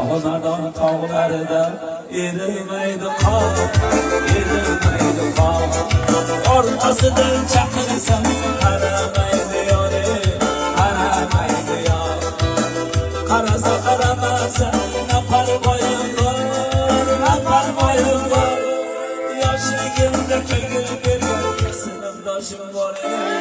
Shohmadon tog'larida erimaydi qor, erimaydi qor. Orqasidan chaqirsam qaramaydi yore, qaramaydi yor. Qarasa qaramasa na parvoyim bor, na parvoyim bor. Yoshligimda ko'ngil bergan sinfdoshim bor edi.